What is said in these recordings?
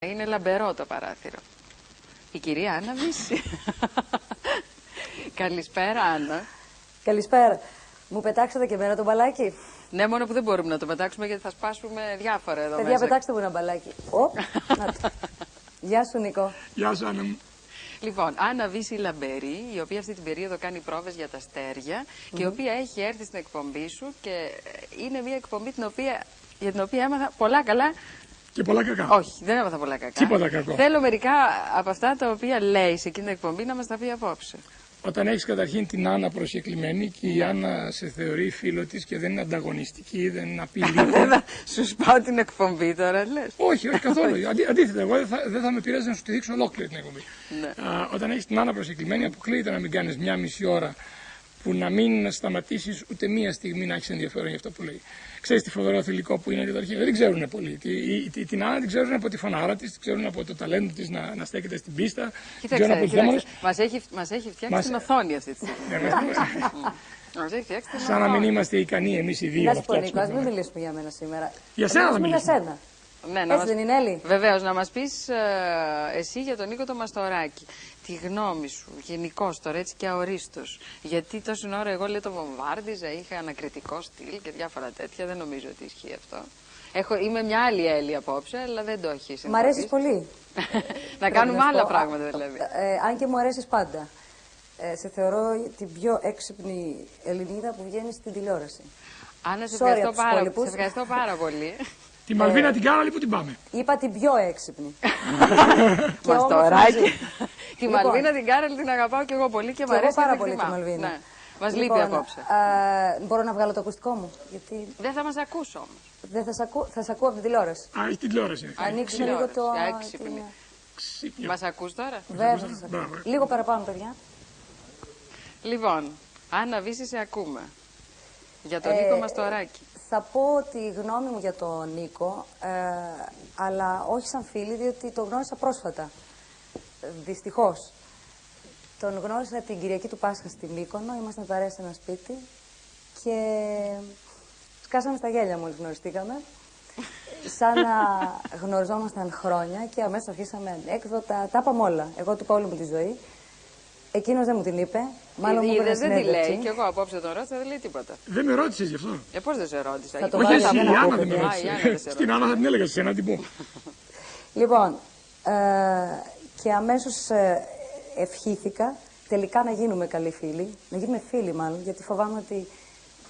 Είναι λαμπερό το παράθυρο. Η κυρία Άννα Βύση. Καλησπέρα, Άννα. Καλησπέρα. Μου πετάξατε και εμένα το μπαλάκι. Ναι, μόνο που δεν μπορούμε να το πετάξουμε γιατί θα σπάσουμε διάφορα εδώ. Παιδιά, μέσα. πετάξτε μου ένα μπαλάκι. Να το. Γεια σου, Νικό. Γεια σου, Άννα μου. Λοιπόν, Άννα Βύση Λαμπερή, η οποία αυτή την περίοδο κάνει πρόβες για τα αστέρια και η οποία έχει έρθει στην εκπομπή σου και είναι μια εκπομπή για την οποία έμαθα πολλά καλά. Και πολλά κακά. Όχι, δεν έμαθα πολλά κακά. Τίποτα κακό. Θέλω μερικά από αυτά τα οποία λέει σε εκείνη την εκπομπή να μας τα πει απόψε. Όταν έχεις καταρχήν την Άννα προσκεκλημένη και η Άννα σε θεωρεί φίλο της και δεν είναι ανταγωνιστική, δεν απειλείται. Σου σπάω την εκπομπή τώρα, λες. Όχι, όχι καθόλου. Αντίθετα, εγώ δεν θα με πειράζει να σου τη δείξω ολόκληρη την εκπομπή. Ναι. Όταν έχεις την Άννα προσκεκλημένη, αποκλείεται να μην κάνεις μία μισή ώρα που να μην σταματήσεις ούτε μία στιγμή να έχεις ενδιαφέρον για αυτό που λέει. Ξέρεις τι φοβερό θηλυκό που είναι για τα αρχεία. Δεν την ξέρουν πολύ. Την Άννα την ξέρουν από τη φωνάρα της, την ξέρουν από το ταλέντο της να στέκεται στην πίστα. Κοίταξε, μας έχει φτιάξει την οθόνη αυτή τη στιγμή. Μας έχει φτιάξει την οθόνη. Σαν να μην είμαστε ικανοί εμείς οι δύο. Να σου πω, Νικό, ας μην μιλήσουμε για μένα σήμερα. Για σένα θα μιλήσουμε. Για σένα. Ναι, Έτσι δεν είναι, Έλλη? Βεβαίως, να μας πεις εσύ για τον Νίκο το Μαστοράκη. Τη γνώμη σου, γενικώς τώρα έτσι και αορίστως. Γιατί τόση ώρα εγώ λέω το βομβάρδιζα, είχα ανακριτικό στυλ και διάφορα τέτοια. Δεν νομίζω ότι ισχύει αυτό. Είμαι μια άλλη Έλλη απόψε, αλλά δεν το έχει. Μ' αρέσεις πολύ. Να κάνουμε άλλα πράγματα δηλαδή. Αν και μου αρέσεις πάντα. Σε θεωρώ την πιο έξυπνη Ελληνίδα που βγαίνει στην τηλεόραση. Άννα, σε ευχαριστώ πάρα πολύ. Τη Μαλβίνα την κάνω, λοιπόν την πάμε. Είπα την πιο έξυπνη. Μαστοράκη. Τη Μαλβίνα την Κάρελ την αγαπάω και εγώ πολύ και μου αρέσει πάρα πολύ τη Μαλβίνα. Ναι. Μας λείπει απόψε. Μπορώ να βγάλω το ακουστικό μου? Γιατί... Δεν θα μας ακούσω όμως. Δεν θα σε ακούω από την τηλεόραση. Α, έχει την τηλεόραση. Ανοίξτε λίγο το... Έξυπνη. Μας ακούς τώρα? Βέβαια θα σας ακούω. Λίγο παραπάνω, παιδιά. Λοιπόν, Άννα Βύση, σε ακούμε. Για τον Νίκο Μαστοράκη. Θα πω τη γνώμη μου για τον Νίκο, αλλά όχι σαν φίλη, διότι τον γνώρισα πρόσφατα. Δυστυχώς. Τον γνώρισα την Κυριακή του Πάσχα στη Μύκονο, ήμασταν παρέα σε ένα σπίτι και σκάσαμε στα γέλια μόλις γνωριστήκαμε. Σαν να γνωριζόμασταν χρόνια και αμέσως αρχίσαμε ανέκδοτα, τα είπαμε όλα. Εγώ του είπα όλη μου τη ζωή. Εκείνος δεν μου την είπε. Μάλλον μου είπε δεν τη λέει. Και εγώ απόψε τον ρώτησα, δεν λέει τίποτα. Δεν με ρώτησες γι' αυτό. Πώς δεν σε ρώτησα? Όχι εσύ, η Άννα δεν με ρώτησε. Στην Άννα θα την έλεγα σε έναν τυπό. Λοιπόν, και αμέσως ευχήθηκα τελικά να γίνουμε καλοί φίλοι. Να γίνουμε φίλοι μάλλον, γιατί φοβάμαι ότι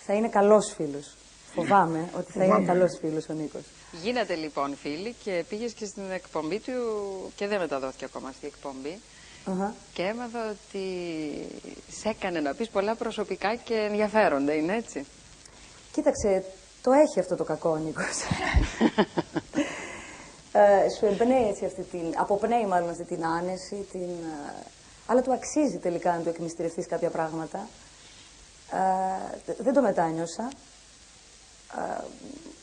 θα είναι καλός φίλος. Φοβάμαι ότι θα είναι καλός φίλος ο Νίκος. Γίνατε λοιπόν φίλοι και πήγες και στην εκπομπή του και δεν μεταδόθηκε ακόμα αυτή η εκπομπή. Και έμαθα ότι σε έκανε να πεις πολλά προσωπικά και ενδιαφέροντα, είναι έτσι? Κοίταξε, το έχει αυτό το κακό ο Νίκος. Σου εμπνέει έτσι αποπνέει μάλλον αυτή την άνεση, αλλά του αξίζει τελικά να του εκμυστηρευτείς κάποια πράγματα. Δεν το μετάνιωσα.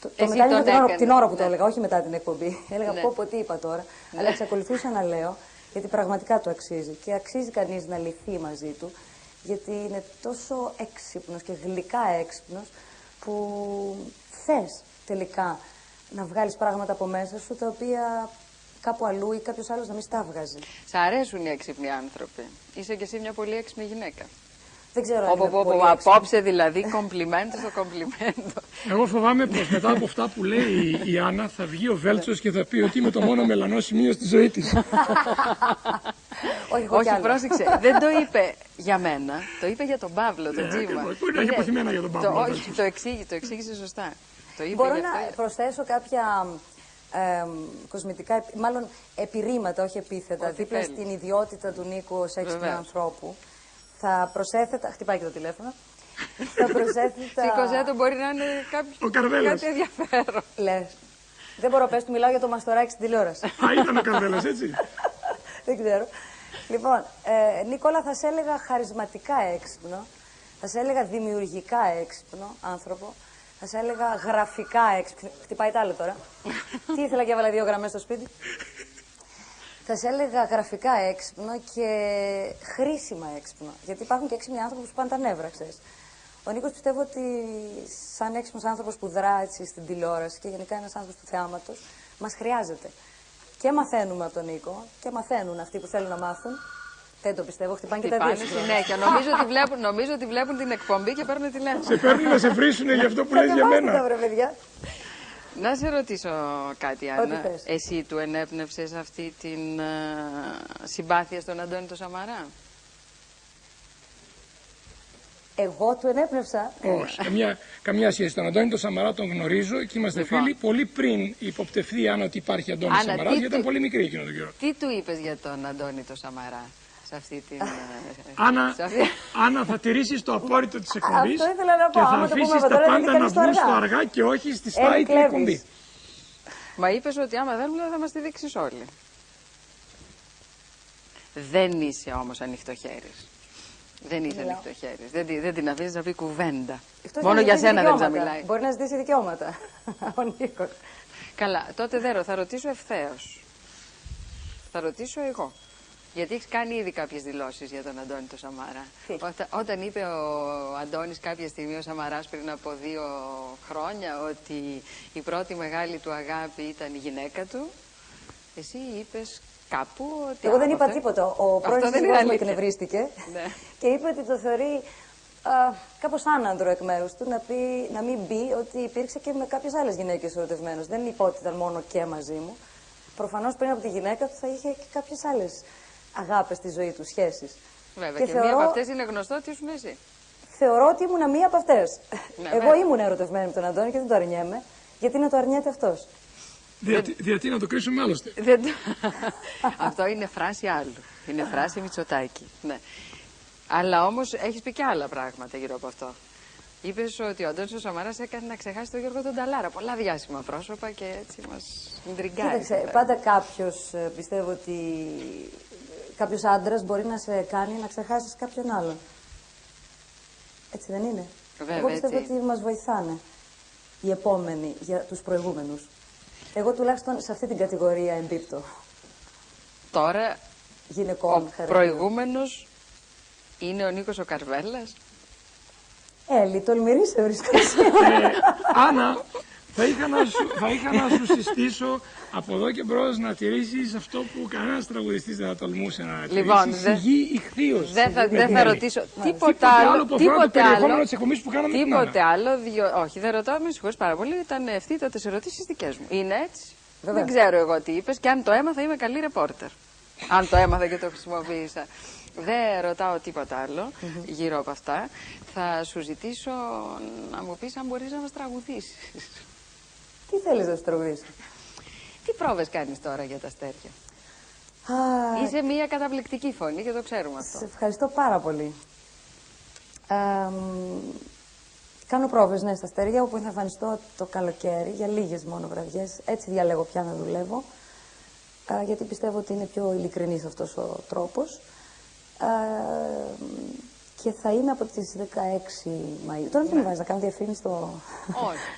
Το μετάνιωσα την ώρα που το έλεγα, όχι μετά την εκπομπή. Έλεγα πω τι είπα τώρα, αλλά εξακολουθούσα να λέω. Γιατί πραγματικά το αξίζει και αξίζει κανείς να λυθεί μαζί του, γιατί είναι τόσο έξυπνος και γλυκά έξυπνος που θες τελικά να βγάλεις πράγματα από μέσα σου τα οποία κάπου αλλού ή κάποιος άλλος να μην στα βγάζει. Σ' αρέσουν οι έξυπνοι άνθρωποι? Είσαι κι εσύ μια πολύ έξυπνη γυναίκα. Δεν ξέρω αν είναι πολύ απόψε δηλαδή, κομπλιμέντο στο κομπλιμέντο. Εγώ φοβάμαι πως μετά από αυτά που λέει η Άννα θα βγει ο Βέλτσος και θα πει ότι είμαι το μόνο μελανό σημείο στη ζωή της. Όχι, πρόσεξε, δεν το είπε για μένα, το είπε για τον Παύλο, τον Τζίμα. Πού είναι υποθυμένα για τον Παύλο? Όχι, το εξήγησε σωστά. Μπορώ να προσθέσω κάποια κοσμητικά, μάλλον επιρρήματα, όχι επίθετα, δίπλα στην ιδιότητα του Νίκου ως έξυπνου ανθρώπου. Θα προσέθετα. Χτυπάει και το τηλέφωνο. Θα προσέθετα. Σήκωσέ το, μπορεί να είναι κάτι ενδιαφέρον. Λες. Δεν μπορώ, πες του, μιλάω για το Μαστοράκι στην τηλεόραση. Α, ήταν ο Καρδέλας, έτσι. Δεν ξέρω. Λοιπόν, Νικόλα, θα σε έλεγα χαρισματικά έξυπνο. Θα σε έλεγα δημιουργικά έξυπνο άνθρωπο. Θα σε έλεγα γραφικά έξυπνο. Χτυπάει τ' άλλο τώρα. Τι ήθελα και έβαλα 2 γραμμές στο σπίτι. Θα σε έλεγα γραφικά έξυπνο και χρήσιμα έξυπνο. Γιατί υπάρχουν και έξυπνοι άνθρωποι που πάνε τα νεύρα, ξέρεις. Ο Νίκος πιστεύω ότι σαν έξυπνος άνθρωπος που δρά έτσι στην τηλεόραση και γενικά ένας άνθρωπος του θεάματος, μας χρειάζεται. Και μαθαίνουμε από τον Νίκο και μαθαίνουν αυτοί που θέλουν να μάθουν. Δεν το πιστεύω, χτυπάνε και τα δύο. Συνέχεια. Νομίζω ότι βλέπουν την εκπομπή και παίρνουν τηλέφωνο. Σε παίρνουν να σε βρίσουν για αυτό που λες για μένα. Να σε ρωτήσω κάτι, Άννα. Εσύ του ενέπνευσες αυτή την συμπάθεια στον Αντώνη τον Σαμαρά? Εγώ του ενέπνευσα. Όχι, καμία σχέση. Τον Αντώνη τον Σαμαρά τον γνωρίζω και είμαστε φίλοι πολύ πριν υποπτευθεί η Άννα ότι υπάρχει Αντώνης Σαμαράς, γιατί ήταν πολύ μικρή εκείνο τον καιρό. Τι του είπες για τον Αντώνη τον Σαμαρά σε αυτή την. Άννα, θα τηρήσεις το απόρριτο της εκπομπής Αυτό ήθελα να πω. και θα αφήσεις τα πάντα να βγουν στο αργά και όχι στη στάι την εκπομπή. Μα είπες ότι άμα θέλουμε θα μας τη δείξεις όλοι. Δεν είσαι όμως ανοιχτοχέρης. Δεν είσαι ανοιχτοχέρης. Δεν την αφήσεις να πει κουβέντα. Μόνο για σένα δεν θα μιλάει. Μπορεί να ζητήσει δικαιώματα. Ο Νίκος. Καλά, τότε θα ρωτήσω ευθέως. Θα ρωτήσω εγώ. Γιατί έχεις κάνει ήδη κάποιες δηλώσεις για τον Αντώνη τον Σαμαρά. Όταν είπε ο Αντώνης κάποια στιγμή, ο Σαμαράς πριν από 2 χρόνια, ότι η πρώτη μεγάλη του αγάπη ήταν η γυναίκα του, εσύ είπες κάπου ότι. Εγώ δεν είπα τίποτα. Ο πρώην σύζυγός μου εκνευρίστηκε και είπε ότι το θεωρεί κάπως άνανδρο εκ μέρους του να μην πει ότι υπήρξε και με κάποιες άλλες γυναίκες ερωτευμένος. Δεν είπα ότι ήταν μόνο και μαζί μου. Προφανώς πριν από τη γυναίκα του θα είχε και κάποιες άλλες αγάπες στη ζωή του, σχέσεις. Βέβαια, και μία από αυτές είναι γνωστό ότι ήσουν εσύ. Θεωρώ ότι ήμουν μία από αυτές. Εγώ ήμουν ερωτευμένη με τον Αντώνη και δεν το αρνιέμαι, γιατί να το αρνιέται αυτός. Γιατί να το κρίσουμε άλλωστε. Αυτό είναι φράση άλλου. Είναι φράση Μητσοτάκη. Ναι. Αλλά όμως έχεις πει και άλλα πράγματα γύρω από αυτό. Είπες ότι ο Αντώνης ο Σαμαράς έκανε να ξεχάσει τον Γιώργο τον Ταλάρα. Πολλά διάσημα πρόσωπα και έτσι μας ντριγκάρει. Κοίταξε, πάντα κάποιος, πιστεύω ότι κάποιος άντρας μπορεί να σε κάνει να ξεχάσεις κάποιον άλλον. Έτσι δεν είναι? Βέβαια, εγώ πιστεύω ότι μας βοηθάνε οι επόμενοι για τους προηγούμενους. Εγώ τουλάχιστον σε αυτή την κατηγορία εμπίπτω. Τώρα γυναικών ο προηγούμενος είναι ο Νίκος ο Καρβέλλας. Έλλη, τολμηρή σε βρίσκεσαι. Άννα, θα είχα να σου συστήσω από εδώ και μπρος να τηρήσεις αυτό που κανένας τραγουδιστής δεν θα τολμούσε να τηρήσει. Λοιπόν, σιγή ηχθείως. Δεν θα ρωτήσω τίποτα άλλο. Τίποτε άλλο. Όχι, δεν ρωτάω, με συγχωρείς πάρα πολύ. Ήταν ευθύτατες ερωτήσεις δικές μου. Είναι έτσι. Δεν ξέρω εγώ τι είπες και αν το έμαθα είμαι καλή ρεπόρτερ. Αν το έμαθα και το χρησιμοποίησα. Δεν ρωτάω τίποτα άλλο γύρω από αυτά. Θα σου ζητήσω να μου πεις αν μπορείς να μας τραγουδήσεις. Τι θέλεις να σου τραγουδήσω? Τι πρόβες κάνεις τώρα για τα αστέρια? Είσαι μια καταπληκτική φωνή και το ξέρουμε αυτό. Σε ευχαριστώ πάρα πολύ. Κάνω πρόβες, ναι, στα αστέρια, όπου θα εμφανιστώ το καλοκαίρι, για λίγες μόνο βραδιές. Έτσι διαλέγω πια να δουλεύω. Γιατί πιστεύω ότι είναι πιο ειλικρινής αυτός ο τρόπος. Και θα είμαι από τις 16 Μαΐου. Τώρα δεν με βάζεις να κάνω διαφήμιση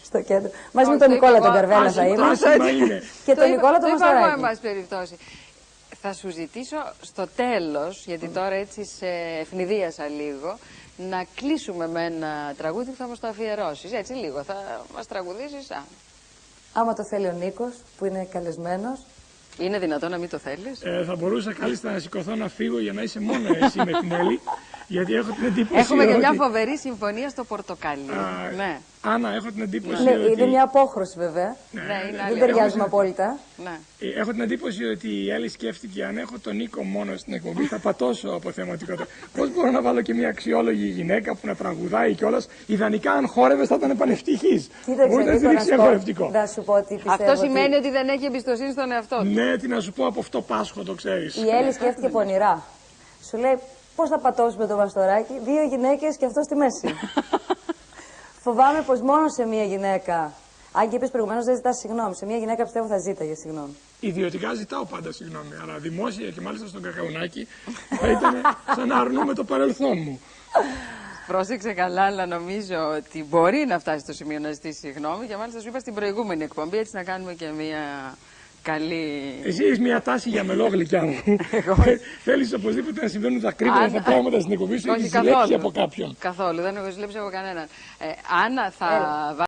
στο κέντρο. Μαζί με τον Νικόλα τον Καρβέλλα θα είμαι. Και τον Νικόλα τον Μαστοράκη. Εν πάση περιπτώσει. Θα σου ζητήσω στο τέλος, γιατί τώρα έτσι σε ευνηδίασα λίγο, να κλείσουμε με ένα τραγούδι που θα μας το αφιερώσεις. Έτσι λίγο, θα μας τραγουδήσεις. Άμα το θέλει ο Νίκος, που είναι καλεσμένος. Είναι δυνατόν να μην το θέλεις? Θα μπορούσα κάλλιστα να σηκωθώ να φύγω για να είσαι μόνο εσύ με την Έλλη. Γιατί έχω την εντύπωση. Έχουμε και μια φοβερή συμφωνία στο πορτοκαλί. Ναι. Άννα, έχω την εντύπωση ότι. Είναι μια απόχρωση βέβαια. Ναι, δεν ταιριάζουμε απόλυτα. Ναι. Έχω την εντύπωση ότι η Έλλη σκέφτηκε αν έχω τον Νίκο μόνο στην εκπομπή θα πατώσω από θεματικότητα. Πώς μπορώ να βάλω και μια αξιόλογη γυναίκα που να τραγουδάει κιόλας. Ιδανικά, αν χόρευε θα ήταν πανευτυχής. Μπορεί να στηρίξει ένα χορευτικό. Αυτό σημαίνει ότι δεν έχει εμπιστοσύνη στον εαυτό του. Ναι, τι να σου πω, από αυτό Πάσχο το ξέρεις. Η Έλλη σκέφτηκε πονηρά. Σου λέει. Πώς θα πατώσουμε το Μαστοράκι, 2 γυναίκες και αυτό στη μέση. Φοβάμαι πως μόνο σε μία γυναίκα, αν και είπες προηγουμένως δεν ζητάς συγγνώμη, σε μία γυναίκα πιστεύω θα ζήταγε συγγνώμη. Ιδιωτικά ζητάω πάντα συγγνώμη, αλλά δημόσια και μάλιστα στον Κακαουνάκη θα ήταν σαν να αρνούμε το παρελθόν μου. Πρόσεξε καλά, αλλά νομίζω ότι μπορεί να φτάσει στο σημείο να ζητήσει συγγνώμη και μάλιστα σου είπα στην προηγούμενη εκπομπή, έτσι να κάνουμε και μία καλή. Εσύ έχεις μια τάση για μελόγλυκιά μου. Θέλεις οπωσδήποτε να συμβαίνουν τα κρύβερα πράγματα στην εκπομπή σου, έχεις ζηλέψει από κάποιον. Καθόλου, δεν έχω ζηλέψει από κανέναν. Άννα, θα